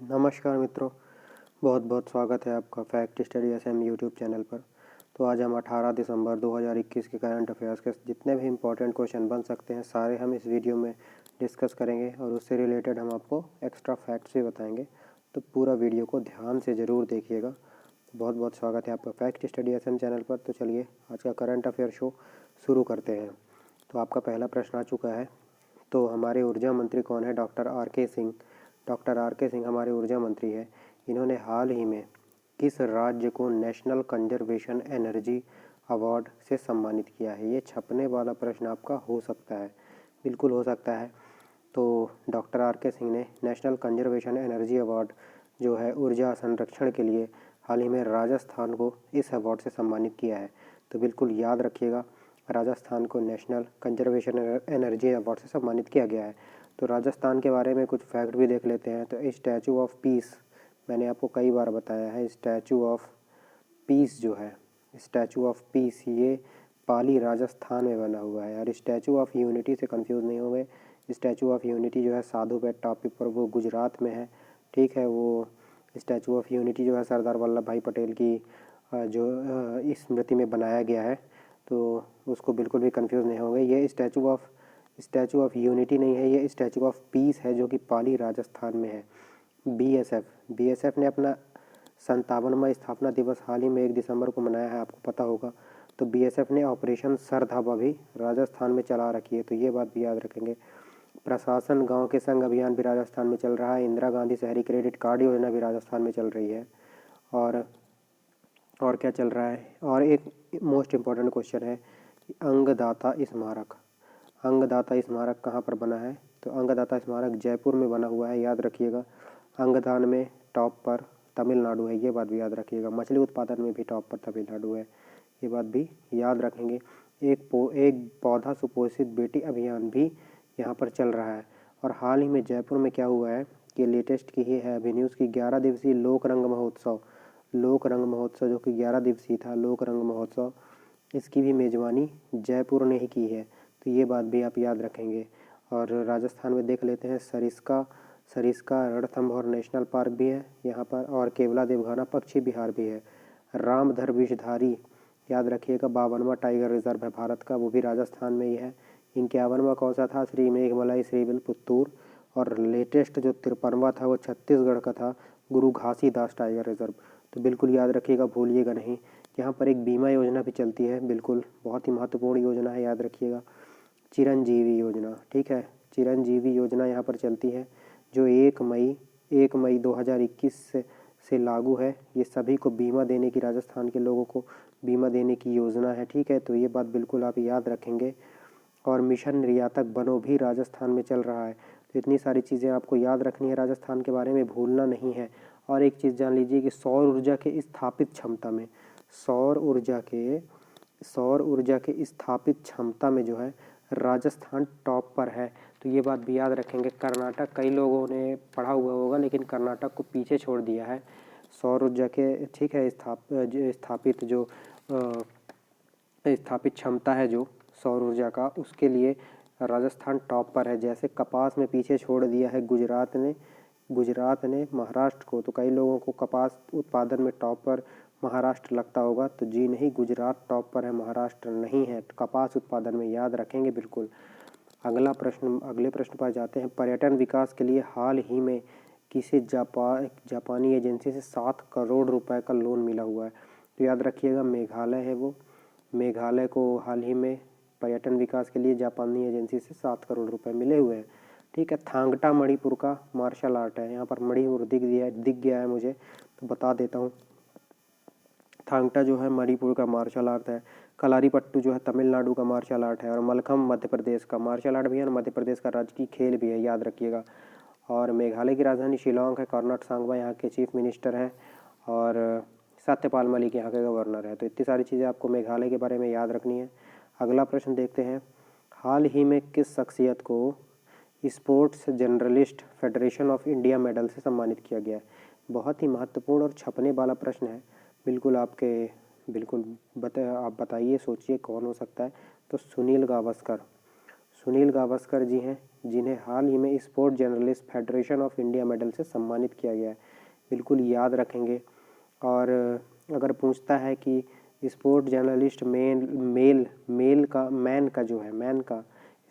नमस्कार मित्रों, बहुत बहुत स्वागत है आपका fact study SM YouTube channel पर। तो आज हम 18 दिसंबर 2021 के करंट अफेयर्स के जितने भी इम्पोर्टेंट क्वेश्चन बन सकते हैं सारे हम इस वीडियो में डिस्कस करेंगे और उससे रिलेटेड हम आपको एक्स्ट्रा फैक्ट्स भी बताएंगे। तो पूरा वीडियो को ध्यान से ज़रूर देखिएगा। बहुत बहुत स्वागत है आपका फैक्ट स्टडी एसएम चैनल पर। तो चलिए आज का करंट अफेयर शो शुरू करते हैं। तो आपका पहला प्रश्न आ चुका है। तो हमारे ऊर्जा मंत्री कौन है? डॉक्टर आर के सिंह। डॉक्टर आर के सिंह हमारे ऊर्जा मंत्री हैं। इन्होंने हाल ही में किस राज्य को नेशनल कंजर्वेशन एनर्जी अवार्ड से सम्मानित किया है? ये छपने वाला प्रश्न आपका हो सकता है, बिल्कुल हो सकता है। तो डॉक्टर आर के सिंह ने नेशनल कंजर्वेशन एनर्जी अवार्ड जो है ऊर्जा संरक्षण के लिए हाल ही में राजस्थान को इस अवार्ड से सम्मानित किया है। तो बिल्कुल याद रखिएगा, राजस्थान को नेशनल कंजर्वेशन एनर्जी अवार्ड से सम्मानित किया गया है। तो राजस्थान के बारे में कुछ फैक्ट भी देख लेते हैं। तो स्टैचू ऑफ पीस, मैंने आपको कई बार बताया है, स्टैचू ऑफ पीस जो है, स्टैचू ऑफ पीस ये पाली राजस्थान में बना हुआ है। और स्टैचू ऑफ यूनिटी से कंफ्यूज नहीं होंगे, स्टैचू ऑफ यूनिटी जो है साधु बेट टॉपिक पर, वो गुजरात में है। ठीक है, वो स्टैचू ऑफ यूनिटी जो है सरदार वल्लभ भाई पटेल की जो स्मृति में बनाया गया है, तो उसको बिल्कुल भी कंफ्यूज नहीं होंगे। ये स्टैचू ऑफ यूनिटी नहीं है, ये स्टैचू ऑफ पीस है जो कि पाली राजस्थान में है। बीएसएफ ने अपना 57वां स्थापना दिवस हाल ही में 1 दिसंबर को मनाया है, आपको पता होगा। तो बीएसएफ ने ऑपरेशन सरधाबा भी राजस्थान में चला रखी है, तो ये बात भी याद रखेंगे। प्रशासन गांव के संग अभियान भी राजस्थान में चल रहा है। इंदिरा गांधी शहरी क्रेडिट कार्ड योजना भी राजस्थान में चल रही है। और क्या चल रहा है? और एक मोस्ट इम्पॉर्टेंट क्वेश्चन है कि अंगदाता स्मारक, अंगदाता स्मारक कहाँ पर बना है? तो अंगदाता स्मारक जयपुर में बना हुआ है, याद रखिएगा। अंगदान में टॉप पर तमिलनाडु है, ये बात भी याद रखिएगा। मछली उत्पादन में भी टॉप पर तमिलनाडु है, ये बात भी याद रखेंगे। एक पौधा सुपोषित बेटी अभियान भी यहाँ पर चल रहा है। और हाल ही में जयपुर में क्या हुआ है कि लेटेस्ट की ही है अभी न्यूज़ की 11 दिवसीय लोक रंग महोत्सव जो कि 11 दिवसीय था, लोक रंग महोत्सव, इसकी भी मेज़बानी जयपुर ने ही की है। तो ये बात भी आप याद रखेंगे। और राजस्थान में देख लेते हैं, सरिस्का रणथंभौर नेशनल पार्क भी है यहाँ पर, और केवला देवघाना पक्षी विहार भी है। रामधर विषधारी, याद रखिएगा, 52वां टाइगर रिजर्व है भारत का, वो भी राजस्थान में ही है। 51वां कौन सा था? श्री मेघमलाई श्रीविल्लिपुतूर। और लेटेस्ट जो 53वां था वो छत्तीसगढ़ का था, गुरु घासीदास टाइगर रिजर्व। तो बिल्कुल याद रखिएगा, भूलिएगा नहीं। यहाँ पर एक बीमा योजना भी चलती है, बिल्कुल बहुत ही महत्वपूर्ण योजना है, याद रखिएगा, चिरंजीवी योजना। ठीक है, चिरंजीवी योजना यहाँ पर चलती है जो 1 मई 2021 से लागू है। ये सभी को बीमा देने की, राजस्थान के लोगों को बीमा देने की योजना है। ठीक है, तो ये बात बिल्कुल आप याद रखेंगे। और मिशन निर्यातक बनो भी राजस्थान में चल रहा है। तो इतनी सारी चीज़ें आपको याद रखनी है, राजस्थान के बारे में भूलना नहीं है। और एक चीज़ जान लीजिए कि सौर ऊर्जा के स्थापित क्षमता में, सौर ऊर्जा के स्थापित क्षमता में जो है राजस्थान टॉप पर है। तो ये बात भी याद रखेंगे। कर्नाटक, कई लोगों ने पढ़ा हुआ होगा लेकिन कर्नाटक को पीछे छोड़ दिया है सौर ऊर्जा के। ठीक है, स्थापित क्षमता है जो सौर ऊर्जा का, उसके लिए राजस्थान टॉप पर है। जैसे कपास में पीछे छोड़ दिया है गुजरात ने महाराष्ट्र को, तो कई लोगों को कपास उत्पादन में टॉप पर महाराष्ट्र लगता होगा, तो जी नहीं, गुजरात टॉप पर है, महाराष्ट्र नहीं है कपास उत्पादन में, याद रखेंगे बिल्कुल। अगले प्रश्न पर जाते हैं। पर्यटन विकास के लिए हाल ही में किसी जापानी एजेंसी से 7 करोड़ रुपए का लोन मिला हुआ है? तो याद रखिएगा, मेघालय है वो। मेघालय को हाल ही में पर्यटन विकास के लिए जापानी एजेंसी से 7 करोड़ रुपए मिले हुए हैं। ठीक है, थांगटा मणिपुर का मार्शल आर्ट है। यहाँ पर मणिपुर दिख गया है मुझे, तो बता देता हूँ। थांगटा जो है मणिपुर का मार्शल आर्ट है। कलारीपट्टू जो है तमिलनाडु का मार्शल आर्ट है। और मलखम मध्य प्रदेश का मार्शल आर्ट भी है और मध्य प्रदेश का राजकीय खेल भी है, याद रखिएगा। और मेघालय की राजधानी शिलोंग है। कर्नट सांगवा यहाँ के चीफ मिनिस्टर हैं और सत्यपाल मलिक यहाँ के गवर्नर है। तो इतनी सारी चीज़ें आपको मेघालय के बारे में याद रखनी है। अगला प्रश्न देखते हैं। हाल ही में किस शख्सियत को sports journalist federation of India medal से सम्मानित किया गया है? बहुत ही महत्वपूर्ण और छपने वाला प्रश्न है, बिल्कुल आप बताइए, सोचिए कौन हो सकता है? तो सुनील सुनील गावस्कर जी हैं, जिन्हें हाल ही में sport journalist federation of India medal से सम्मानित किया गया है। बिल्कुल याद रखेंगे। और अगर पूछता है कि स्पोर्ट जर्नलिस्ट मैन का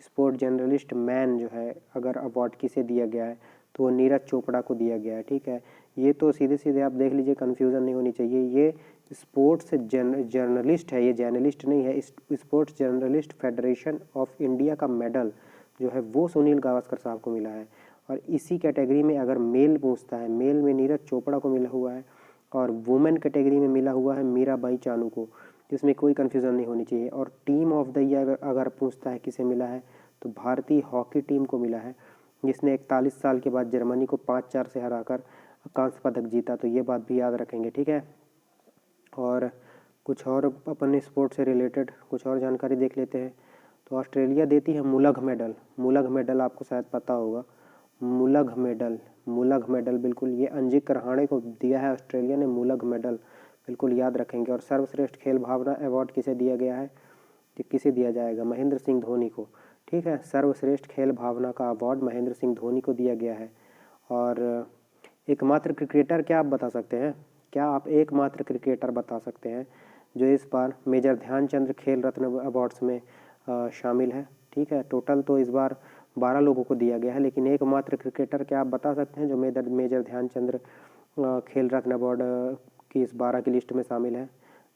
स्पोर्ट जर्नलिस्ट मैन जो है अगर अवार्ड किसे दिया गया है तो वो नीरज चोपड़ा को दिया गया है। ठीक है, ये तो सीधे सीधे आप देख लीजिए, कन्फ्यूज़न नहीं होनी चाहिए। ये स्पोर्ट्स जर्नलिस्ट है, ये जर्नलिस्ट नहीं है। Sports journalist federation of India का मेडल जो है वो सुनील गावस्कर साहब को मिला है। और इसी कैटेगरी में अगर मेल पूछता है, मेल में नीरज चोपड़ा को मिला हुआ है और वुमेन कैटेगरी में मिला हुआ है मीराबाई चानू को। इसमें कोई कन्फ्यूज़न नहीं होनी चाहिए। और टीम ऑफ द ईयर अगर पूछता है किसे मिला है तो भारतीय हॉकी टीम को मिला है, जिसने 41 साल के बाद जर्मनी को 5-4 से हराकर कांस्य पदक जीता। तो ये बात भी याद रखेंगे। ठीक है, और कुछ और अपन स्पोर्ट से रिलेटेड कुछ और जानकारी देख लेते हैं। तो ऑस्ट्रेलिया देती है मुलग मेडल आपको शायद पता होगा। मुलग मेडल बिल्कुल, ये अंजिक रहाणे को दिया है ऑस्ट्रेलिया ने मुलग मेडल, बिल्कुल याद रखेंगे। और सर्वश्रेष्ठ खेल भावना अवार्ड किसे दिया गया है, तो किसे दिया जाएगा, महेंद्र सिंह धोनी को। ठीक है, सर्वश्रेष्ठ खेल भावना का अवार्ड महेंद्र सिंह धोनी को दिया गया है। और एकमात्र क्रिकेटर क्या आप बता सकते हैं, क्या आप एकमात्र क्रिकेटर बता सकते हैं जो इस बार मेजर ध्यानचंद खेल रत्न अवार्ड्स में शामिल है। ठीक है, टोटल तो इस बार 12 लोगों को दिया गया है, लेकिन एकमात्र क्रिकेटर क्या आप बता सकते हैं जो मेजर ध्यानचंद खेल रत्न अवार्ड की इस 12 की लिस्ट में शामिल है।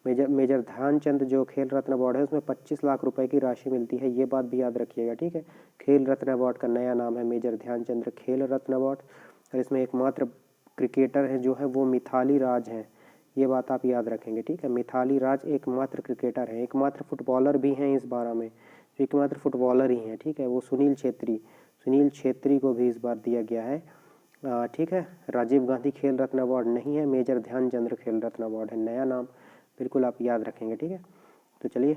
मेजर ध्यानचंद जो खेल रत्न अवार्ड है उसमें 25 लाख रुपए की राशि मिलती है, ये बात भी याद रखिएगा। ठीक है, खेल रत्न अवार्ड का नया नाम है मेजर ध्यानचंद खेल रत्न अवार्ड। और इसमें एकमात्र क्रिकेटर है जो है वो मिथाली राज हैं, ये बात आप याद रखेंगे। ठीक है, मिथाली राज एकमात्र क्रिकेटर है। एकमात्र फुटबॉलर भी हैं इस 12 में, एकमात्र फुटबॉलर ही हैं। ठीक है, वो सुनील छेत्री को भी इस बार दिया गया है। ठीक है, राजीव गांधी खेल रत्न अवार्ड नहीं है, मेजर ध्यानचंद खेल रत्न अवार्ड है, नया नाम, बिल्कुल आप याद रखेंगे। ठीक है, तो चलिए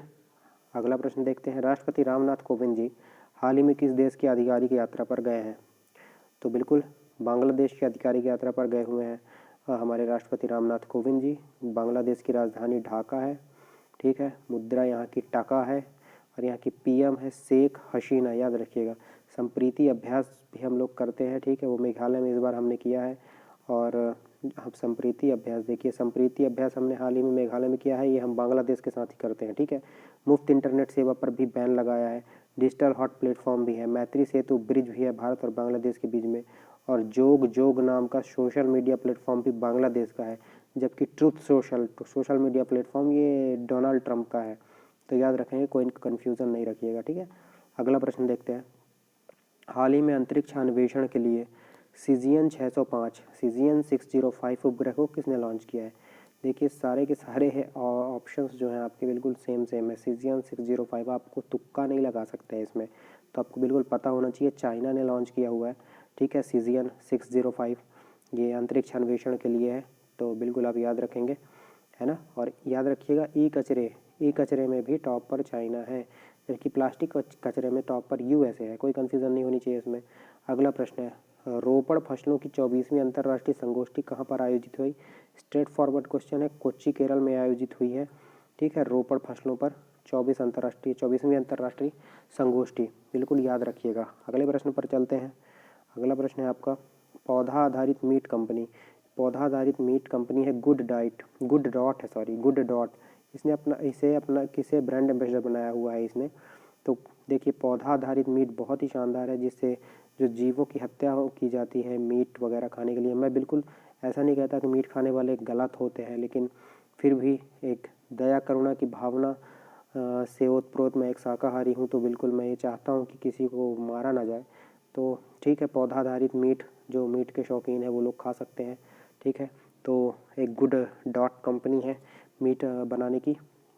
अगला प्रश्न देखते हैं। राष्ट्रपति रामनाथ कोविंद जी हाल ही में किस देश की आधिकारिक यात्रा पर गए हैं, तो बिल्कुल बांग्लादेश की आधिकारिक यात्रा पर गए हुए हैं हमारे राष्ट्रपति रामनाथ कोविंद जी। बांग्लादेश की राजधानी ढाका है। ठीक है, मुद्रा यहाँ की टका है और यहाँ की पीएम है शेख हसीना, याद रखिएगा। संप्रीति अभ्यास भी हम लोग करते हैं। ठीक है, वो मेघालय में इस बार हमने किया है। और हम संप्रीति अभ्यास, देखिए संप्रीति अभ्यास हमने हाल ही में मेघालय में किया है, ये हम बांग्लादेश के साथ ही करते हैं। ठीक है, मुफ्त इंटरनेट सेवा पर भी बैन लगाया है। डिजिटल हॉट प्लेटफॉर्म भी है, मैत्री सेतु ब्रिज भी है भारत और बांग्लादेश के बीच में। और जोग नाम का सोशल मीडिया प्लेटफॉर्म भी बांग्लादेश का है, जबकि ट्रुथ सोशल मीडिया प्लेटफॉर्म ये डोनाल्ड ट्रंप का है। तो याद रखेंगे, कोई कन्फ्यूज़न नहीं रखिएगा। ठीक है, अगला प्रश्न देखते हैं। हाल ही में अंतरिक्ष अन्वेषण के लिए सीजियन 605 सीजियन 605 उपग्रह को किसने लॉन्च किया है। देखिए सारे के सारे है ऑप्शंस जो हैं आपके बिल्कुल सेम है। सीजियन 605 आपको तुक्का नहीं लगा सकते हैं इसमें, तो आपको बिल्कुल पता होना चाहिए, चाइना ने लॉन्च किया हुआ है। ठीक है, सीजियन 605 ये अंतरिक्ष अन्वेषण के लिए है, तो बिल्कुल आप याद रखेंगे, है ना। और याद रखिएगा ई कचरे में भी टॉप पर चाइना है, जबकि प्लास्टिक कचरे में टॉप पर यूएसए है। कोई कन्फ्यूज़न नहीं होनी चाहिए इसमें। अगला प्रश्न है, रोपड़ फसलों की 24वीं अंतर्राष्ट्रीय संगोष्ठी कहाँ पर आयोजित हुई। स्ट्रेट फॉरवर्ड क्वेश्चन है, कोच्चि केरल में आयोजित हुई है। ठीक है, रोपड़ फसलों पर 24वीं अंतर्राष्ट्रीय संगोष्ठी, बिल्कुल याद रखिएगा। अगले प्रश्न पर चलते हैं। अगला प्रश्न है आपका, पौधा आधारित मीट कंपनी है गुड डॉट, इसने अपना किसे ब्रांड एम्बेसडर बनाया हुआ है इसने। तो देखिए पौधा आधारित मीट बहुत ही शानदार है, जिससे जो जीवों की हत्या की जाती है मीट वगैरह खाने के लिए। मैं बिल्कुल ऐसा नहीं कहता कि मीट खाने वाले गलत होते हैं, लेकिन फिर भी एक दया करुणा की भावना से ओतप्रोत मैं एक शाकाहारी हूँ, तो बिल्कुल मैं ये चाहता हूँ कि किसी को मारा ना जाए। तो ठीक है, पौधा आधारित मीट, जो मीट के शौकीन है वो लोग खा सकते हैं। ठीक है, तो एक गुड डॉट कंपनी है मीट बनाने की।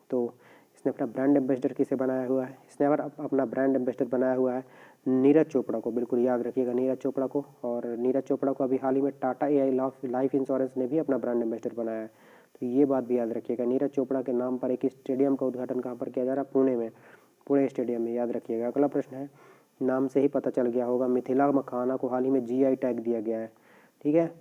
तो इसने अपना ब्रांड एम्बेसडर किसे बनाया हुआ है, इसने अपना ब्रांड एम्बेसडर बनाया हुआ है नीरज चोपड़ा को, बिल्कुल याद रखिएगा नीरज चोपड़ा को। और नीरज चोपड़ा को अभी हाल ही में टाटा एआई लाइफ इंश्योरेंस ने भी अपना ब्रांड एम्बेसडर बनाया है, तो ये बात भी याद रखिएगा। नीरज चोपड़ा के नाम पर एक स्टेडियम का उद्घाटन कहाँ पर किया जा रहा है, पुणे स्टेडियम में, याद रखिएगा। अगला प्रश्न है, नाम से ही पता चल गया होगा, मिथिला मखाना को हाल ही में जीआई टैग दिया गया है। ठीक है,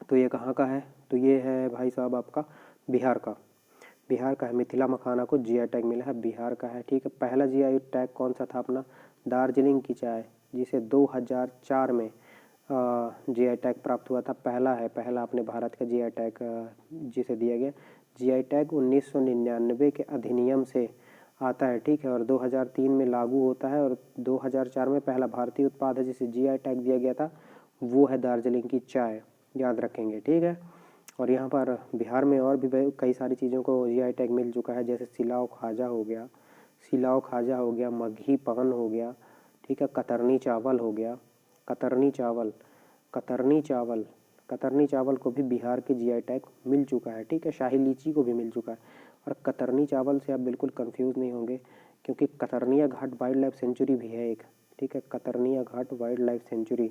तो ये कहाँ का है, तो ये है भाई साहब आपका बिहार का है। मिथिला मखाना को जीआई टैग मिला है, बिहार का है। ठीक है, पहला जीआई टैग कौन सा था अपना, दार्जिलिंग की चाय जिसे 2004 में जीआई टैग प्राप्त हुआ था, पहला अपने भारत का जीआई टैग जिसे दिया गया। जीआई टैग 1999 के अधिनियम से आता है, ठीक है, और 2003 में लागू होता है, और 2004 में पहला भारतीय उत्पाद है जिसे जीआई टैग दिया गया था, वो है दार्जिलिंग की चाय, याद रखेंगे, ठीक है। और यहाँ पर बिहार में और भी कई सारी चीज़ों को जीआई टैग मिल चुका है, जैसे सिलाव खाजा हो गया, मगही पान हो गया, ठीक है, कतरनी चावल हो गया, कतरनी चावल को भी बिहार के जीआई टैग मिल चुका है, ठीक है। शाही लीची को भी मिल चुका है। और कतरनी चावल से आप बिल्कुल कंफ्यूज नहीं होंगे, क्योंकि कतरनिया घाट वाइल्ड लाइफ सेंचुरी भी है एक, ठीक है, कतरनिया घाट वाइल्ड लाइफ सेंचुरी।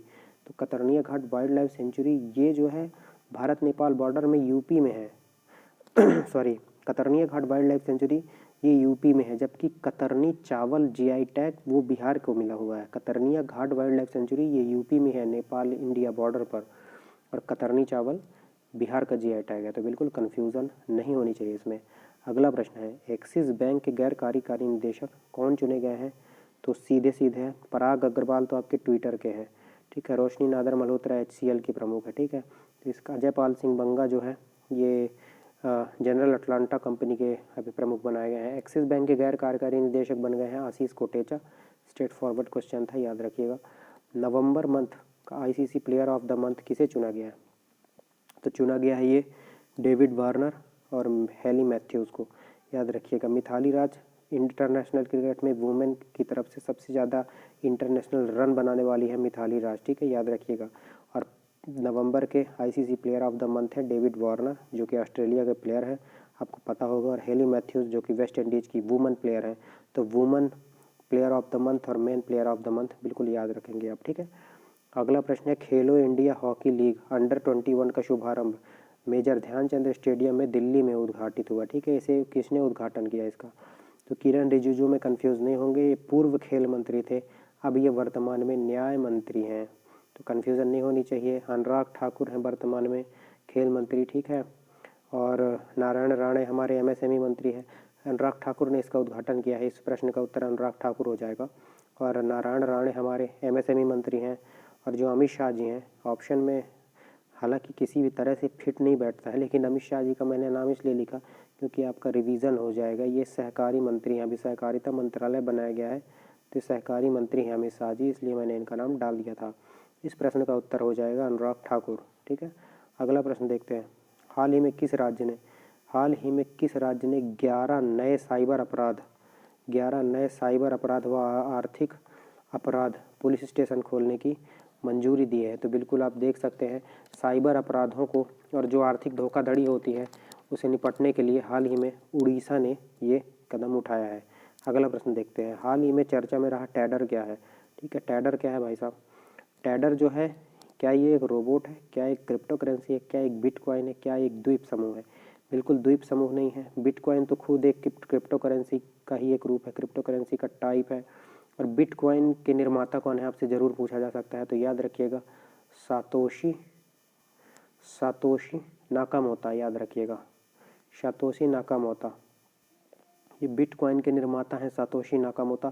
तो कतरनिया घाट वाइल्ड लाइफ सेंचुरी ये जो है भारत नेपाल बॉर्डर में यूपी में है सॉरी, कतरनिया घाट वाइल्ड लाइफ सेंचुरी ये यूपी में है, जबकि कतरनी चावल जीआई टैग वो बिहार को मिला हुआ है। कतरनिया घाट वाइल्ड लाइफ सेंचुरी ये यूपी में है, नेपाल इंडिया बॉर्डर पर, और कतरनी चावल बिहार का जीआई टैग है। तो बिल्कुल कन्फ्यूज़न नहीं होनी चाहिए इसमें। अगला प्रश्न है, एक्सिस बैंक के गैर कार्यकारी निदेशक कौन चुने गए हैं? तो सीधे हैं पराग अग्रवाल, तो आपके ट्विटर के हैं, ठीक है। रोशनी नादर मल्होत्रा HCL की प्रमुख है, ठीक है। तो इसका अजयपाल सिंह बंगा जो है ये जनरल अटलांटा कंपनी के अभी प्रमुख बनाए गए हैं। एक्सिस बैंक के गैर कार्यकारी निदेशक बन गए हैं आशीष कोटेचा। स्ट्रेट फॉरवर्ड क्वेश्चन था, याद रखिएगा। नवंबर मंथ का ICC player of the month किसे चुना गया है? तो चुना गया है ये डेविड वार्नर और हेली मैथ्यूज़ को, याद रखिएगा। मिथाली राज इंटरनेशनल क्रिकेट में वुमेन की तरफ से सबसे ज़्यादा इंटरनेशनल रन बनाने वाली है मिथाली राज, ठीक है, याद रखिएगा। और नवंबर के ICC player of the month है डेविड वार्नर, जो कि ऑस्ट्रेलिया के प्लेयर है, आपको पता होगा। और हेली मैथ्यूज़ जो कि वेस्ट इंडीज़ की वुमन प्लेयर है। तो woman player of the month और men player of the month बिल्कुल याद रखेंगे आप, ठीक है। अगला प्रश्न है, खेलो इंडिया हॉकी लीग अंडर-21 का शुभारंभ मेजर ध्यानचंद स्टेडियम में दिल्ली में उद्घाटित हुआ, ठीक है। इसे किसने उद्घाटन किया इसका? तो किरण रिजिजू में कंफ्यूज नहीं होंगे, ये पूर्व खेल मंत्री थे, अब ये वर्तमान में न्याय मंत्री हैं, तो कन्फ्यूज़न नहीं होनी चाहिए। अनुराग ठाकुर हैं वर्तमान में खेल मंत्री, ठीक है। और नारायण राणे हमारे MSME मंत्री हैं। अनुराग ठाकुर ने इसका उद्घाटन किया है, इस प्रश्न का उत्तर अनुराग ठाकुर हो जाएगा। और नारायण राणे हमारे MSME मंत्री हैं। और जो अमित शाह जी हैं ऑप्शन में, हालांकि किसी भी तरह से फिट नहीं बैठता है, लेकिन अमित शाह जी का मैंने नाम इसलिए लिखा क्योंकि आपका रिवीजन हो जाएगा। ये सहकारी मंत्री हैं, अभी सहकारिता मंत्रालय बनाया गया है, तो सहकारी मंत्री हैं अमित शाह जी, इसलिए मैंने इनका नाम डाल दिया था। इस प्रश्न का उत्तर हो जाएगा अनुराग ठाकुर, ठीक है। अगला प्रश्न देखते हैं, हाल ही में किस राज्य ने 11 नए साइबर अपराध व आर्थिक अपराध पुलिस स्टेशन खोलने की मंजूरी दी है? तो बिल्कुल आप देख सकते हैं, साइबर अपराधों को और जो आर्थिक धोखाधड़ी होती है उसे निपटने के लिए हाल ही में उड़ीसा ने ये कदम उठाया है। अगला प्रश्न देखते हैं, हाल ही में चर्चा में रहा टैडर क्या है? ठीक है, टैडर क्या है भाई साहब? टैडर जो है, क्या ये एक रोबोट है, क्या एक क्रिप्टो करेंसी है, क्या एक बिटकॉइन है, क्या एक द्वीप समूह है? बिल्कुल द्वीप समूह नहीं है। बिटकॉइन तो खुद एक क्रिप्टो करेंसी का ही एक रूप है, क्रिप्टो करेंसी का टाइप है। और बिटकॉइन के निर्माता कौन है, आपसे ज़रूर पूछा जा सकता है, तो याद रखिएगा सातोशी नाकामोतो, याद रखिएगा सातोशी नाकामोतो, ये बिटकॉइन के निर्माता हैं सातोशी नाकामोतो।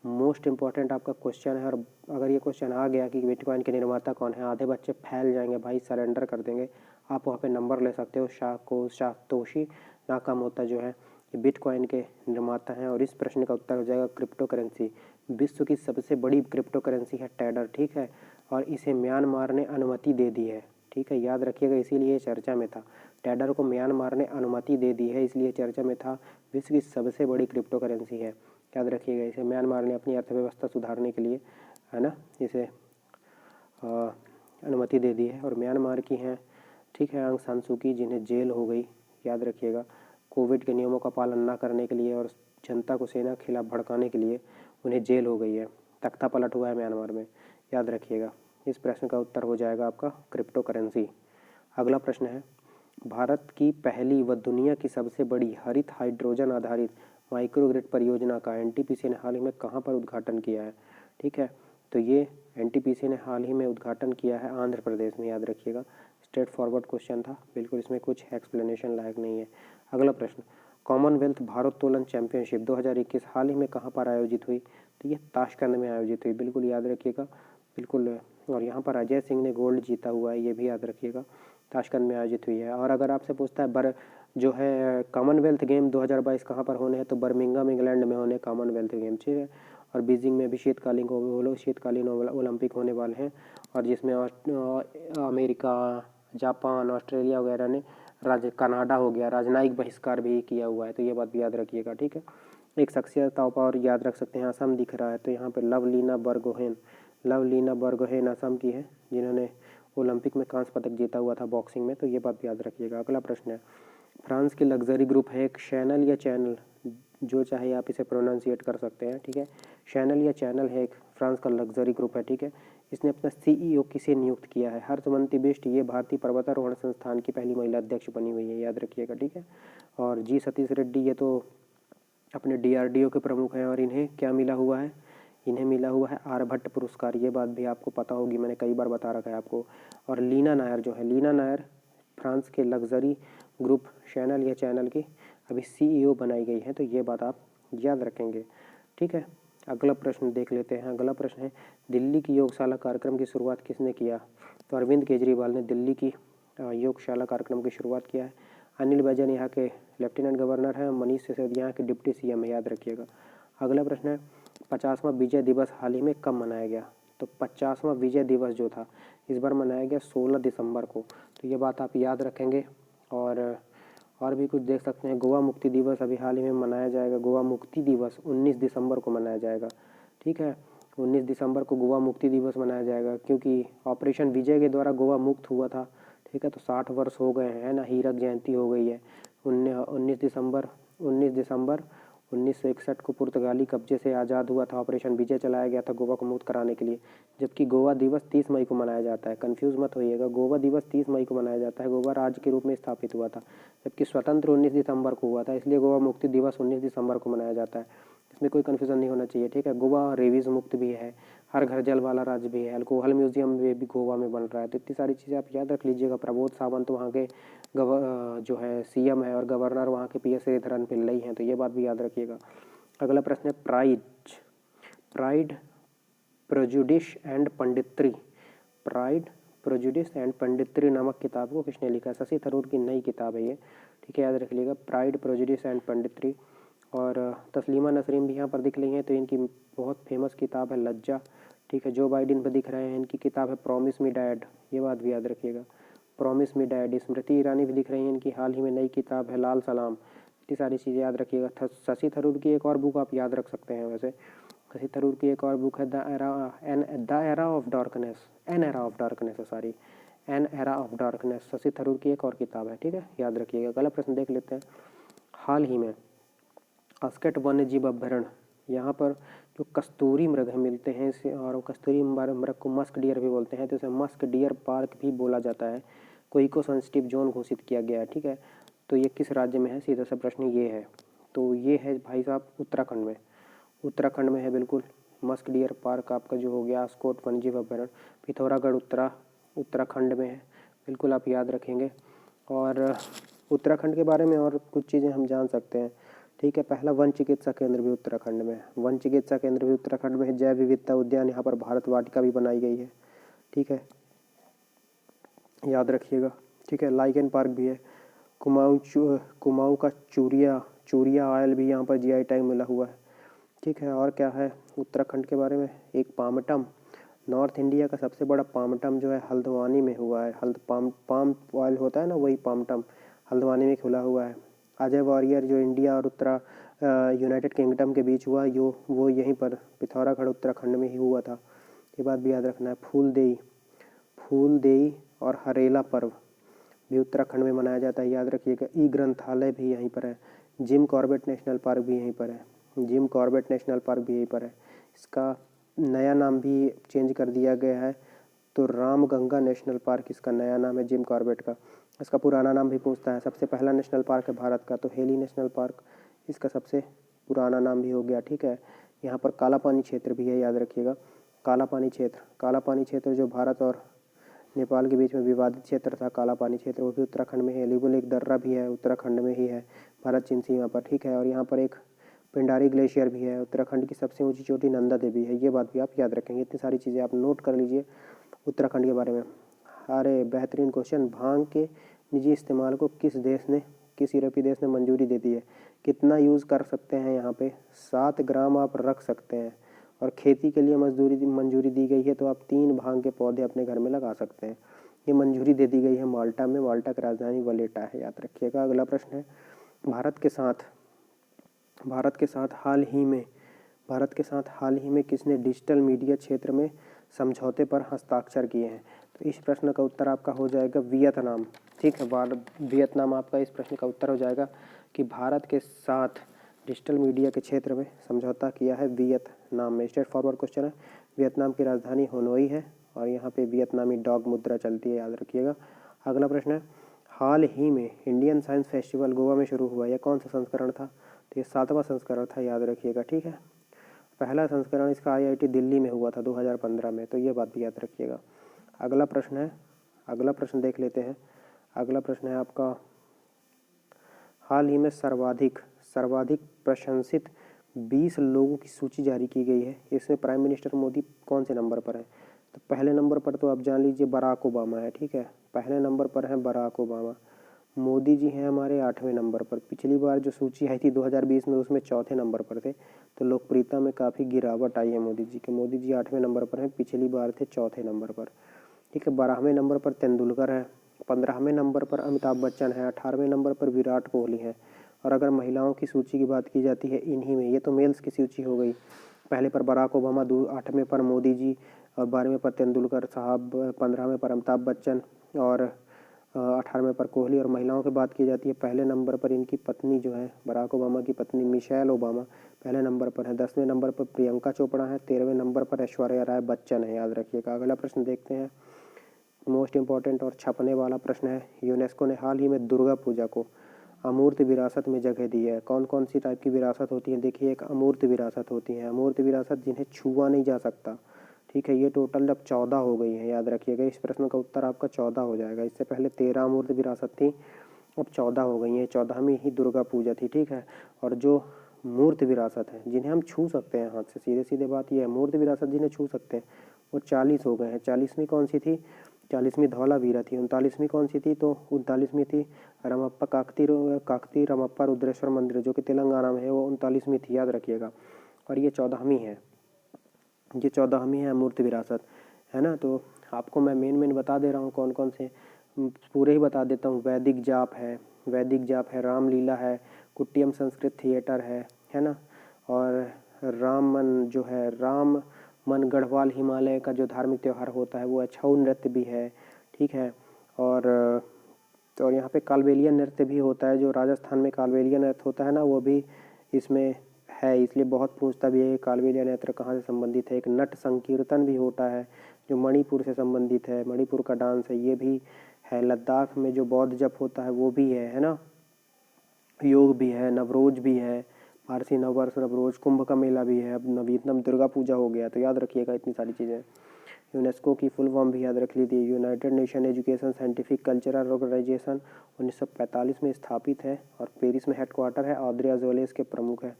मोस्ट इंपॉर्टेंट आपका क्वेश्चन है, और अगर ये क्वेश्चन आ गया कि बिटकॉइन के निर्माता कौन है, आधे बच्चे फैल जाएंगे भाई, सरेंडर कर देंगे। आप वहाँ पे नंबर ले सकते हो। सातोशी नाकामोतो जो है ये बिटकॉइन के निर्माता हैं। और इस प्रश्न का उत्तर हो जाएगा क्रिप्टो करेंसी। विश्व की सबसे बड़ी क्रिप्टो करेंसी है टैडर, ठीक है, और इसे म्यांमार ने अनुमति दे दी है, ठीक है, याद रखिएगा, इसीलिए चर्चा में था। टैडर को म्यांमार ने अनुमति दे दी है, इसलिए चर्चा में था। विश्व की सबसे बड़ी क्रिप्टो करेंसी है, याद रखिएगा। इसे म्यांमार ने अपनी अर्थव्यवस्था सुधारने के लिए, है ना, इसे अनुमति दे दी है। और म्यांमार की हैं, ठीक है, आंग सान सू की, जिन्हें जेल हो गई, याद रखिएगा, कोविड के नियमों का पालन न करने के लिए और जनता को सेना के खिलाफ भड़काने के लिए उन्हें जेल हो गई है। तख्ता पलट हुआ है म्यांमार में, याद रखिएगा। इस प्रश्न का उत्तर हो जाएगा आपका क्रिप्टो करेंसी। अगला प्रश्न है, भारत की पहली व दुनिया की सबसे बड़ी हरित हाइड्रोजन आधारित माइक्रोग्रिड परियोजना का NTPC ने हाल ही में कहाँ पर उद्घाटन किया है? ठीक है, तो ये NTPC ने हाल ही में उद्घाटन किया है आंध्र प्रदेश में, याद रखिएगा। स्ट्रेट फॉरवर्ड क्वेश्चन था, बिल्कुल इसमें कुछ एक्सप्लेनेशन लायक नहीं है। अगला प्रश्न, कॉमनवेल्थ भारोत्तोलन चैंपियनशिप 2021 हाल ही में कहाँ पर आयोजित हुई? तो ये ताशकंद में आयोजित हुई, बिल्कुल याद रखिएगा, बिल्कुल। और यहाँ पर अजय सिंह ने गोल्ड जीता हुआ है, ये भी याद रखिएगा, ताशकंद में आयोजित हुई है। और अगर आपसे पूछता है जो है कॉमनवेल्थ गेम 2022 कहाँ पर होने हैं, तो बर्मिंघम इंग्लैंड में होने कॉमनवेल्थ गेम, ठीक है। और बीजिंग में भी शीतकालीन ओलंपिक होने वाले हैं, और जिसमें अमेरिका, जापान, ऑस्ट्रेलिया वगैरह ने कनाडा हो गया, राजनयिक बहिष्कार भी किया हुआ है, तो ये बात भी याद रखिएगा, ठीक है। एक शख्सियत आप और याद रख सकते हैं, असम दिख रहा है, तो यहाँ पे लवलीना बरगोहेन असम की है, जिन्होंने ओलंपिक में कांस्य पदक जीता हुआ था बॉक्सिंग में, तो ये बात भी याद रखिएगा। अगला प्रश्न है, फ्रांस की लग्जरी ग्रुप है एक शैनल या चैनल, जो चाहे आप इसे प्रोनाउंसिएट कर सकते हैं, ठीक है। शैनल या चैनल है एक फ्रांस का लग्जरी ग्रुप है, ठीक है। इसने अपना CEO किसे नियुक्त किया है? हर्षवंती बिष्ट, ये भारतीय पर्वतारोहण संस्थान की पहली महिला अध्यक्ष बनी हुई है, याद रखिएगा, ठीक है। और जी सतीश रेड्डी, ये तो अपने DRDO के प्रमुख हैं, और इन्हें क्या मिला हुआ है? इन्हें मिला हुआ है आर्यभट्ट पुरस्कार, ये बात भी आपको पता होगी, मैंने कई बार बता रखा है आपको। और लीना नायर जो है, लीना नायर फ्रांस के लग्जरी ग्रुप शैनल या चैनल की अभी CEO बनाई गई है, तो ये बात आप याद रखेंगे, ठीक है। अगला प्रश्न देख लेते हैं। अगला प्रश्न है, दिल्ली की योगशाला कार्यक्रम की शुरुआत किसने किया? तो अरविंद केजरीवाल ने दिल्ली की योगशाला कार्यक्रम की शुरुआत किया है। अनिल बैजल यहाँ के लेफ्टिनेंट गवर्नर हैं, मनीष सिसोदिया यहाँ के डिप्टी CM है, याद रखिएगा। अगला प्रश्न है, 50वां विजय दिवस हाल ही में कब मनाया गया? तो 50वां विजय दिवस जो था इस बार मनाया गया 16 दिसंबर को, तो ये बात आप याद रखेंगे। और भी कुछ देख सकते हैं, गोवा मुक्ति दिवस अभी हाल ही में मनाया जाएगा, गोवा मुक्ति दिवस 19 दिसंबर को मनाया जाएगा, ठीक है। 19 दिसंबर को गोवा मुक्ति दिवस मनाया जाएगा, क्योंकि ऑपरेशन विजय के द्वारा गोवा मुक्त हुआ था, ठीक है। तो 60 वर्ष हो गए हैं ना, हीरक जयंती हो गई है। 19 दिसंबर 1961 को पुर्तगाली कब्जे से आज़ाद हुआ था, ऑपरेशन विजय चलाया गया था गोवा को मुक्त कराने के लिए, जबकि गोवा दिवस 30 मई को मनाया जाता है। कंफ्यूज मत होइएगा, गोवा दिवस 30 मई को मनाया जाता है, गोवा राज्य के रूप में स्थापित हुआ था, जबकि स्वतंत्र 19 दिसंबर को हुआ था, इसलिए गोवा मुक्ति दिवस 19 दिसंबर को मनाया जाता है। इसमें कोई कन्फ्यूज़न नहीं होना चाहिए, ठीक है। गोवा रेबीज़ मुक्त भी है, हर घर जल वाला राज्य भी है, अल्कोहल म्यूजियम भी गोवा में बन रहा है, तो इतनी सारी चीज़ें आप याद रख लीजिएगा। प्रमोद सावंत वहाँ के जो है CM है, और गवर्नर वहाँ के PS श्रीधरन पिल्लई हैं, तो ये बात भी याद रखिएगा। अगला प्रश्न है, Pride Prejudice and Punditry, Pride Prejudice and Punditry नामक किताब को किसने लिखा? शशि थरूर की नई किताब है ये, ठीक है, याद रख लीजिएगा, प्राइड प्रेजुडिस एंड पंडित्री। और तस्लीमा नसरीन भी यहाँ पर दिख रही हैं, तो इनकी बहुत फेमस किताब है लज्जा, ठीक है। जो बाइडेन पर दिख रहे हैं, इनकी किताब है प्रॉमिस मी डैड, ये बात भी याद रखिएगा, promise me dad. Smriti Irani भी दिख रही हैं, इनकी हाल ही में नई किताब है लाल सलाम, इतनी सारी चीज़ें याद रखिएगा। शशि थरूर की एक और बुक आप याद रख सकते हैं, वैसे शशि थरूर की एक और बुक है the era of darkness, an era of darkness, Shashi Tharoor की एक और किताब है, ठीक है, याद रखिएगा। अगला प्रश्न देख लेते हैं, हाल ही में अस्केट वन्य जीव अभ्यारण्य, यहाँ पर जो कस्तूरी मृग मिलते हैं, इसे और कस्तूरी मृग को मस्क डियर भी बोलते हैं, तो इसे मस्क डियर पार्क भी बोला जाता है, को इको सेंसिटिव जोन घोषित किया गया है, ठीक है। तो ये किस राज्य में है? सीधा सा प्रश्न ये है, तो ये है भाई साहब उत्तराखंड में है, बिल्कुल। मस्क डियर पार्क आपका जो हो गया अस्कोट वन्यजीव अभ्यारण्य, पिथौरागढ़ उत्तराखंड में है, बिल्कुल आप याद रखेंगे। और उत्तराखंड के बारे में और कुछ चीज़ें हम जान सकते हैं, ठीक है। पहला वन चिकित्सा केंद्र भी उत्तराखंड में है, वन चिकित्सा केंद्र भी उत्तराखंड में है। जैव विविधता उद्यान, यहाँ पर भारत वाटिका भी बनाई गई है, ठीक है, याद रखिएगा, ठीक है। लाइकेन पार्क भी है। कुमाऊं का चूरिया ऑयल भी यहाँ पर GI टैग मिला हुआ है, ठीक है। और क्या है उत्तराखंड के बारे में? एक पामटम, नॉर्थ इंडिया का सबसे बड़ा पामटम जो है हल्द्वानी में हुआ है, पाम ऑयल होता है ना, वही पामटम हल्द्वानी में खुला हुआ है। अजय वॉरियर जो इंडिया और यूनाइटेड किंगडम के बीच हुआ, वो यहीं पर पिथौरागढ़ उत्तराखंड में ही हुआ था, ये बात भी याद रखना है। फूलदेई और हरेला पर्व भी उत्तराखंड में मनाया जाता है, याद रखिएगा। ग्रंथालय भी यहीं पर है। जिम कॉर्बेट नेशनल पार्क भी यहीं पर है, इसका नया नाम भी चेंज कर दिया गया है, तो रामगंगा नेशनल पार्क इसका नया नाम है जिम कॉर्बेट का। इसका पुराना नाम भी पूछता है, सबसे पहला नेशनल पार्क है भारत का, तो हेली नेशनल पार्क इसका सबसे पुराना नाम भी हो गया, ठीक है। यहाँ पर कालापानी क्षेत्र भी है, याद रखिएगा, कालापानी क्षेत्र जो भारत और नेपाल के बीच में विवादित क्षेत्र था काला पानी क्षेत्र, वो भी उत्तराखंड में है। एलिबुल एक दर्रा भी है, उत्तराखंड में ही है, भारत चीन सीमा पर, ठीक है। और यहाँ पर एक पिंडारी ग्लेशियर भी है। उत्तराखंड की सबसे ऊंची चोटी नंदा देवी है, ये बात भी आप याद रखेंगे। इतनी सारी चीज़ें आप नोट कर लीजिए उत्तराखंड के बारे में। अरे बेहतरीन क्वेश्चन, भांग के निजी इस्तेमाल को किस यूरोपीय देश ने मंजूरी दे दी है? कितना यूज़ कर सकते हैं यहाँ पे? 7 ग्राम आप रख सकते हैं। और खेती के लिए मंजूरी दी गई है, तो आप 3 भांग के पौधे अपने घर में लगा सकते हैं। ये मंजूरी दे दी गई है माल्टा में। माल्टा की राजधानी वलेटा है, याद रखिएगा। अगला प्रश्न है, भारत के साथ हाल ही में किसने डिजिटल मीडिया क्षेत्र में समझौते पर हस्ताक्षर किए हैं? तो इस प्रश्न का उत्तर आपका हो जाएगा वियतनाम, ठीक है। वियतनाम आपका इस प्रश्न का उत्तर हो जाएगा कि भारत के साथ डिजिटल मीडिया के क्षेत्र में समझौता किया है वियतनाम में। स्ट्रेट फॉरवर्ड क्वेश्चन है। वियतनाम की राजधानी हनोई है और यहाँ पे वियतनामी डॉग मुद्रा चलती है, याद रखिएगा। अगला प्रश्न है, हाल ही में इंडियन साइंस फेस्टिवल गोवा में शुरू हुआ, यह कौन सा संस्करण था? तो ये 7वां संस्करण था, याद रखिएगा, ठीक है। पहला संस्करण इसका IIT दिल्ली में हुआ था 2015 में, तो ये बात भी याद रखिएगा। अगला प्रश्न देख लेते हैं। अगला प्रश्न है आपका, हाल ही में सर्वाधिक प्रशंसित 20 लोगों की सूची जारी की गई है। इसमें प्राइम मिनिस्टर मोदी कौन से नंबर पर है? तो पहले नंबर पर तो आप जान लीजिए बराक ओबामा है, ठीक है। पहले नंबर पर है बराक ओबामा। मोदी जी हैं हमारे 8वें नंबर पर। पिछली बार जो सूची आई थी 2020 में, उसमें 4थे नंबर पर थे, तो लोकप्रियता में काफ़ी गिरावट आई है मोदी जी के। मोदी जी 8वें नंबर पर हैं, पिछली बार थे 4थे नंबर पर, ठीक है। 12वें नंबर पर तेंदुलकर है, 15वें नंबर पर अमिताभ बच्चन है, 18वें नंबर पर विराट कोहली है। और अगर महिलाओं की सूची की बात की जाती है इन्हीं में, ये तो मेल्स की सूची हो गई। पहले पर बराक ओबामा, 8वें पर मोदी जी और 12वें पर तेंदुलकर साहब, 15वें पर अमिताभ बच्चन और 18वें पर कोहली। और महिलाओं की बात की जाती है, पहले नंबर पर इनकी पत्नी जो है बराक ओबामा की पत्नी मिशेल ओबामा पहले नंबर पर है। 10वें नंबर पर प्रियंका चोपड़ा है। 13वें नंबर पर ऐश्वर्या राय बच्चन है, याद रखिएगा। अगला प्रश्न देखते हैं, मोस्ट इंपॉर्टेंट और छपने वाला प्रश्न है। यूनेस्को ने हाल ही में दुर्गा पूजा को अमूर्त विरासत में जगह दी है। कौन कौन सी टाइप की विरासत होती है? देखिए, एक अमूर्त विरासत होती है। अमूर्त विरासत जिन्हें छुआ नहीं जा सकता, ठीक है। ये टोटल अब 14 हो गई है, याद रखिएगा। इस प्रश्न का उत्तर आपका 14 हो जाएगा। इससे पहले 13 अमूर्त विरासत थी, अब 14 हो गई हैं। 14वीं ही दुर्गा पूजा थी, ठीक है। और जो मूर्त विरासत है, जिन्हें हम छू सकते हैं हाथ से, सीधे सीधे बात यह है, मूर्त विरासत जिन्हें छू सकते हैं, वो 40 हो गए हैं। 40वीं कौन सी थी? 40वीं धौलावीरा थी। 39वीं कौन सी थी? तो 39वीं थी रमप्पा काकती रमप्पा रुद्रेश्वर मंदिर, जो कि तेलंगाना में है, वो 39वीं थी, याद रखिएगा। और ये 14वीं है, ये 14वीं है मूर्ति विरासत, है ना। तो आपको मैं मेन बता दे रहा हूँ कौन कौन से, पूरे ही बता देता हूँ। वैदिक जाप है, रामलीला है, कुट्टियम संस्कृत थिएटर है ना। और राम मन गढ़वाल हिमालय का जो धार्मिक त्यौहार होता है वो है। छऊ नृत्य भी है, ठीक है। और यहाँ पे कालबेलिया नृत्य भी होता है, जो राजस्थान में कालबेलिया नृत्य होता है ना, वो भी इसमें है। इसलिए बहुत पूछता भी है कालबेलिया नृत्य कहाँ से संबंधित है। एक नट संकीर्तन भी होता है जो मणिपुर से संबंधित है, मणिपुर का डांस है, ये भी है। लद्दाख में जो बौद्ध जप होता है वो भी है ना। योग भी है, नवरोज भी है, पारसी नववर्ष नवरोज, कुंभ का मेला भी है, अब वियतनाम दुर्गा पूजा हो गया। तो याद रखिएगा इतनी सारी चीज़ें। यूनेस्को की फुल फॉर्म भी याद रख लीजिए, United Nation Education Scientific Cultural Organization, 1945 में स्थापित है और पेरिस में हेडक्वार्टर है। ऑड्रे अज़ौले इसके प्रमुख है।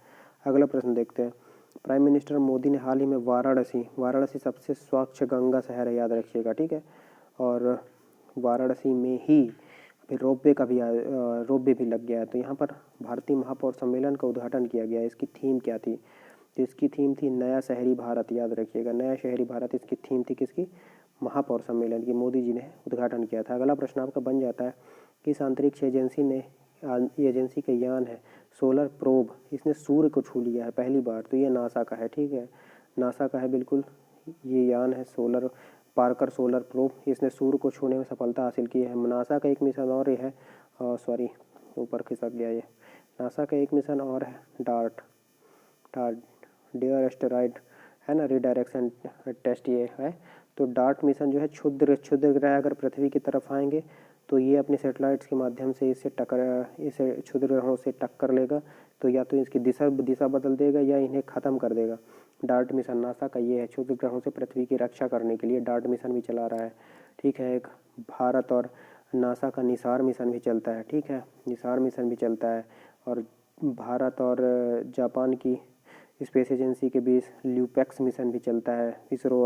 अगला प्रश्न देखते हैं, प्राइम मिनिस्टर मोदी ने हाल ही में वाराणसी सबसे स्वच्छ गंगा शहर है, याद रखिएगा, ठीक है। और वाराणसी में ही फिर रोपवे भी लग गया है। तो यहाँ पर भारतीय महापौर सम्मेलन का उद्घाटन किया गया है। इसकी थीम क्या थी? तो इसकी थीम थी नया शहरी भारत, याद रखिएगा, नया शहरी भारत इसकी थीम थी। किसकी? महापौर सम्मेलन की, मोदी जी ने उद्घाटन किया था। अगला प्रश्न आपका बन जाता है, किस अंतरिक्ष एजेंसी का यान है सोलर प्रोब, इसने सूर्य को छू लिया है पहली बार? तो ये नासा का है, ठीक है, नासा का है बिल्कुल। ये यान है पार्कर सोलर प्रोब, इसने सूर्य को छूने में सफलता हासिल की है। नासा का एक मिशन और है, सॉरी ऊपर खिसक गया ये। नासा का एक मिशन और है डार्ट डियर एस्टेरॉइड, है ना, रिडायरेक्शन टेस्ट ये है। तो डार्ट मिशन जो है क्षुद्र ग्रह अगर पृथ्वी की तरफ आएंगे तो ये अपने सैटेलाइट्स के माध्यम से इसे क्षुद्र ग्रहों से टक्कर लेगा। तो या तो इसकी दिशा बदल देगा या इन्हें ख़त्म कर देगा। डार्ट मिशन नासा का ये है, क्षुद्र ग्रहों से पृथ्वी की रक्षा करने के लिए डार्ट मिशन भी चला रहा है, ठीक है। एक भारत और नासा का निसार मिशन भी चलता है, ठीक है, निसार मिशन भी चलता है। और भारत और जापान की स्पेस एजेंसी के बीच ल्यूपेक्स मिशन भी चलता है, इसरो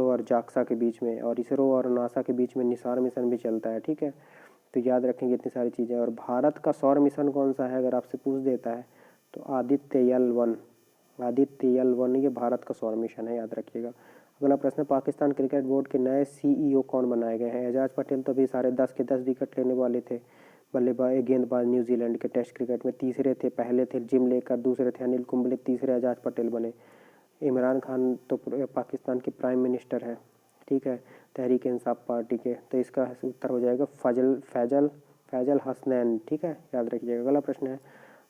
और जाक्सा के बीच में, और इसरो और नासा के बीच में निसार मिशन भी चलता है, ठीक है। तो याद रखेंगे इतनी सारी चीज़ें। और भारत का सौर मिशन कौन सा है अगर आपसे पूछ देता है तो आदित्य L1 ये भारत का सौर मिशन है, याद रखिएगा। अगला प्रश्न, पाकिस्तान क्रिकेट बोर्ड के नए CEO कौन बनाए गए हैं? एजाज पटेल तो अभी 10.5 के 10 विकेट लेने वाले थे, गेंदबाज न्यूजीलैंड के टेस्ट क्रिकेट में। तीसरे थे, पहले थे जिम लेकर, दूसरे थे अनिल कुंबले, तीसरे एजाज पटेल बने। इमरान खान तो पाकिस्तान के प्राइम मिनिस्टर हैं, ठीक है, तहरीक इंसाफ पार्टी के। तो इसका उत्तर हो जाएगा फैजल हसनैन, ठीक है, याद रखिएगा। अगला प्रश्न है,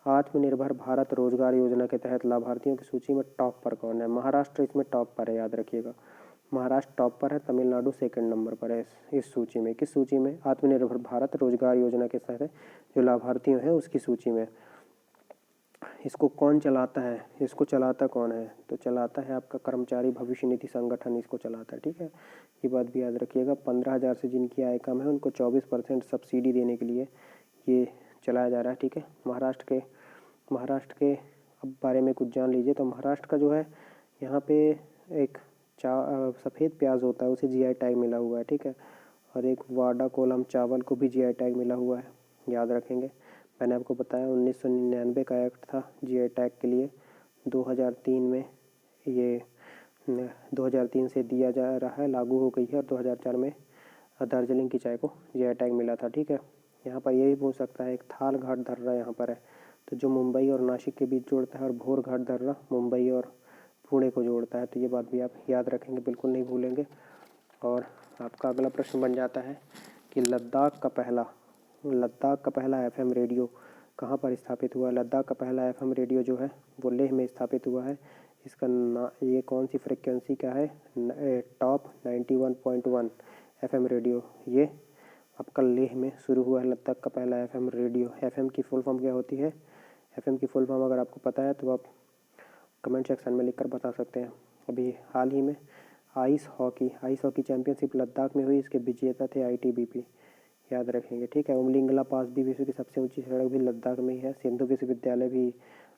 आत्मनिर्भर भारत रोजगार योजना के तहत लाभार्थियों की सूची में टॉप पर कौन है? महाराष्ट्र इसमें टॉप पर है, याद रखिएगा। महाराष्ट्र टॉप पर है, तमिलनाडु सेकंड नंबर पर है इस सूची में। किस सूची में? आत्मनिर्भर भारत रोजगार योजना के तहत जो लाभार्थियों हैं उसकी सूची में। इसको कौन चलाता है? इसको चलाता कौन है? तो चलाता है आपका कर्मचारी भविष्य निधि संगठन, इसको चलाता है, ठीक है। ये बात भी याद रखिएगा। 15,000 से जिनकी आय कम है उनको 24% सब्सिडी देने के लिए ये चलाया जा रहा है, ठीक है। महाराष्ट्र के अब बारे में कुछ जान लीजिए। तो महाराष्ट्र का जो है यहाँ पे एक सफ़ेद प्याज होता है, उसे GI टैग मिला हुआ है, ठीक है। और एक वाडा कोलम चावल को भी GI टैग मिला हुआ है, याद रखेंगे। मैंने आपको बताया 1999 का एक्ट था GI टैग के लिए। 2003 में ये 2003 से दिया जा रहा है, लागू हो गई है। और 2004 में दार्जिलिंग की चाय को GI टैग मिला था, ठीक है। यहाँ पर यही पूछ सकता है, एक थाल घाट दर्रा यहाँ पर है, तो जो मुंबई और नासिक के बीच जोड़ता है, और भोर घाट दर्रा मुंबई और पुणे को जोड़ता है। तो ये बात भी आप याद रखेंगे, बिल्कुल नहीं भूलेंगे। और आपका अगला प्रश्न बन जाता है कि लद्दाख का पहला FM रेडियो कहाँ पर स्थापित हुआ? लद्दाख का पहला FM रेडियो जो है वो लेह में स्थापित हुआ है। इसका ये कौन सी फ्रिक्वेंसी का है? टॉप 91.1 FM रेडियो, ये आपका लेह में शुरू हुआ है लद्दाख का पहला FM रेडियो। FM की फुल फॉर्म क्या होती है? FM की फुल फॉर्म अगर आपको पता है तो आप कमेंट सेक्शन में लिखकर बता सकते हैं। अभी हाल ही में आइस हॉकी चैंपियनशिप लद्दाख में हुई, इसके विजेता थे ITBP, याद रखेंगे, ठीक है। उमलिंगला पास भी विश्व की सबसे ऊंची सड़क भी लद्दाख में ही है। सिंधु विश्वविद्यालय भी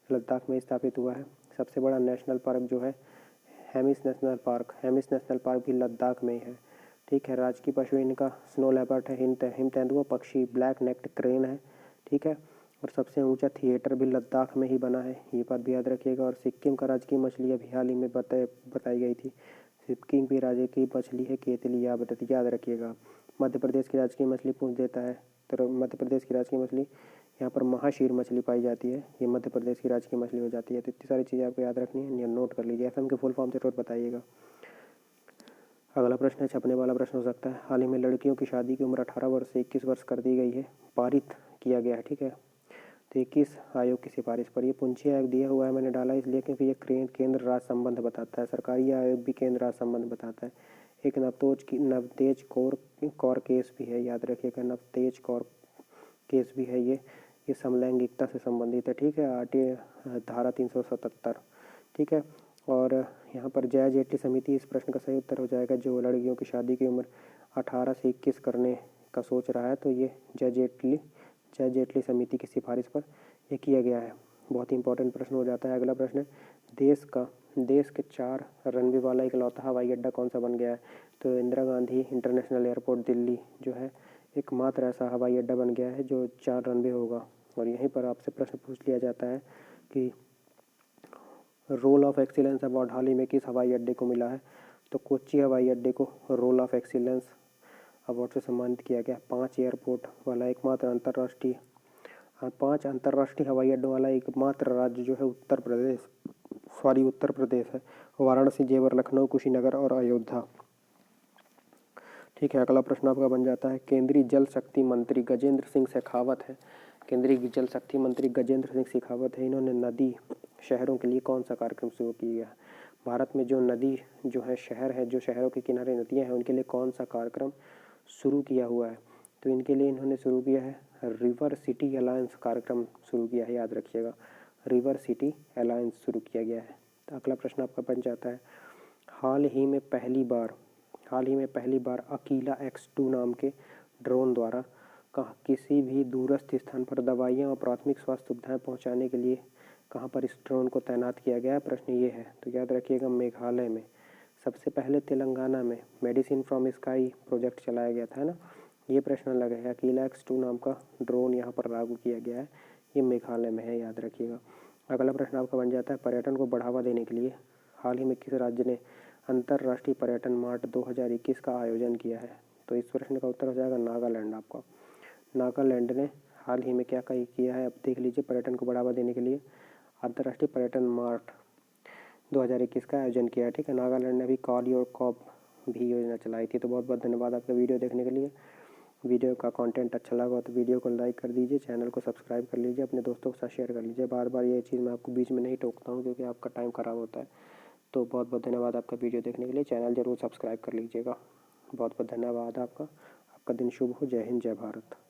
लद्दाख में स्थापित हुआ है। सबसे बड़ा नेशनल पार्क जो है हेमिस नेशनल पार्क भी लद्दाख में ही है, ठीक है। राजकीय पशु इनका स्नो लेपर्ड है, हिम तेंदुआ पक्षी ब्लैक नेक्ड क्रेन है, ठीक है। और सबसे ऊंचा थिएटर भी लद्दाख में ही बना है, ये बात भी याद रखिएगा। और सिक्किम का राजकीय मछली अभी हाल ही में बताई गई थी। सिक्किम की राज्य की मछली है केतली, याद रखिएगा। मध्य प्रदेश की राजकीय मछली पूछ देता है तो मध्य प्रदेश की राजकीय मछली यहाँ पर महाशीर मछली पाई जाती है, ये मध्य प्रदेश की राजकीय मछली हो जाती है। तो इतनी सारी चीज़ें आपको याद रखनी है, नोट कर लीजिए। FM के फुल फॉर्म जरूर बताइएगा। अगला प्रश्न है, छपने वाला प्रश्न हो सकता है। हाल ही में लड़कियों की शादी की उम्र 18 वर्ष से 21 वर्ष कर दी गई है, पारित किया गया है, ठीक है। तो 21 आयोग की सिफारिश पर, ये पूंछी आयोग दिया हुआ है, मैंने डाला इसलिए क्योंकि ये केंद्र राज्य संबंध बताता है। सरकारी आयोग भी केंद्र राज्य संबंध बताता है। एक नवतेज कौर केस भी है, याद रखिएगा, नवतेज कौर केस भी है। ये समलैंगिकता से संबंधित है, ठीक है। धारा 377, ठीक है। और यहाँ पर जया जेटली समिति इस प्रश्न का सही उत्तर हो जाएगा। जो लड़कियों की शादी की उम्र 18 से 21 करने का सोच रहा है, तो ये जया जेटली समिति की सिफारिश पर यह किया गया है। बहुत ही इंपॉर्टेंट प्रश्न हो जाता है। अगला प्रश्न है, देश के 4 रनवे वाला इकलौता हवाई अड्डा कौन सा बन गया है? तो इंदिरा गांधी इंटरनेशनल एयरपोर्ट दिल्ली जो है एकमात्र ऐसा हवाई अड्डा बन गया है जो 4 रनवे होगा। और यहीं पर आपसे प्रश्न पूछ लिया जाता है कि रोल ऑफ एक्सीलेंस अवार्ड हाल ही में किस हवाई अड्डे को मिला है? तो कोच्चि हवाई अड्डे को रोल ऑफ एक्सीलेंस अवार्ड से सम्मानित किया गया। 5 एयरपोर्ट वाला एकमात्र 5 अंतर्राष्ट्रीय हवाई अड्डों वाला एकमात्र राज्य जो है उत्तर प्रदेश है। वाराणसी, जेवर, लखनऊ, कुशीनगर और अयोध्या, ठीक है। अगला प्रश्न आपका बन जाता है, केंद्रीय जल शक्ति मंत्री गजेंद्र सिंह शेखावत है। केंद्रीय जल शक्ति मंत्री गजेंद्र सिंह शेखावत है। इन्होंने नदी शहरों के लिए कौन सा कार्यक्रम शुरू किया है? भारत में जो नदी जो है शहर है, जो शहरों के किनारे नदियां हैं, उनके लिए कौन सा कार्यक्रम शुरू किया हुआ है? तो इनके लिए इन्होंने शुरू किया है रिवर सिटी अलायंस कार्यक्रम शुरू किया है, याद रखिएगा, रिवर सिटी अलायंस शुरू किया गया है। तो अगला प्रश्न आपका बन जाता है, हाल ही में पहली बार हाल ही में पहली बार अकीला X2 नाम के ड्रोन द्वारा किसी भी दूरस्थ स्थान पर दवाइयाँ और प्राथमिक स्वास्थ्य सुविधाएं पहुंचाने के लिए कहाँ पर इस ड्रोन को तैनात किया गया है, प्रश्न ये है। तो याद रखिएगा मेघालय में। सबसे पहले तेलंगाना में मेडिसिन फ्रॉम स्काई प्रोजेक्ट चलाया गया था, है ना। ये प्रश्न लगा है, अकीला X2 नाम का ड्रोन यहाँ पर लागू किया गया है, ये मेघालय में है, याद रखिएगा। अगला प्रश्न आपका बन जाता है, पर्यटन को बढ़ावा देने के लिए हाल ही में किस राज्य ने अंतर्राष्ट्रीय पर्यटन मार्ट 2021 का आयोजन किया है। तो इस प्रश्न का उत्तर हो जाएगा नागालैंड आपका। नागालैंड ने हाल ही में क्या किया है, अब देख लीजिए। पर्यटन को बढ़ावा देने के लिए अंतर्राष्ट्रीय पर्यटन मार्ट 2021 का आयोजन किया है, ठीक है। नागालैंड ने भी कॉल योर कॉप भी योजना चलाई थी। तो बहुत बहुत धन्यवाद आपका वीडियो देखने के लिए। वीडियो का कंटेंट अच्छा लगा तो वीडियो को लाइक कर दीजिए, चैनल को सब्सक्राइब कर लीजिए, अपने दोस्तों के साथ शेयर कर लीजिए। बार बार ये चीज़ मैं आपको बीच में नहीं टोकता हूँ क्योंकि आपका टाइम ख़राब होता है। तो बहुत बहुत धन्यवाद आपका वीडियो देखने के लिए। चैनल ज़रूर सब्सक्राइब कर लीजिएगा। बहुत बहुत धन्यवाद आपका। आपका दिन शुभ हो। जय हिंद, जय भारत।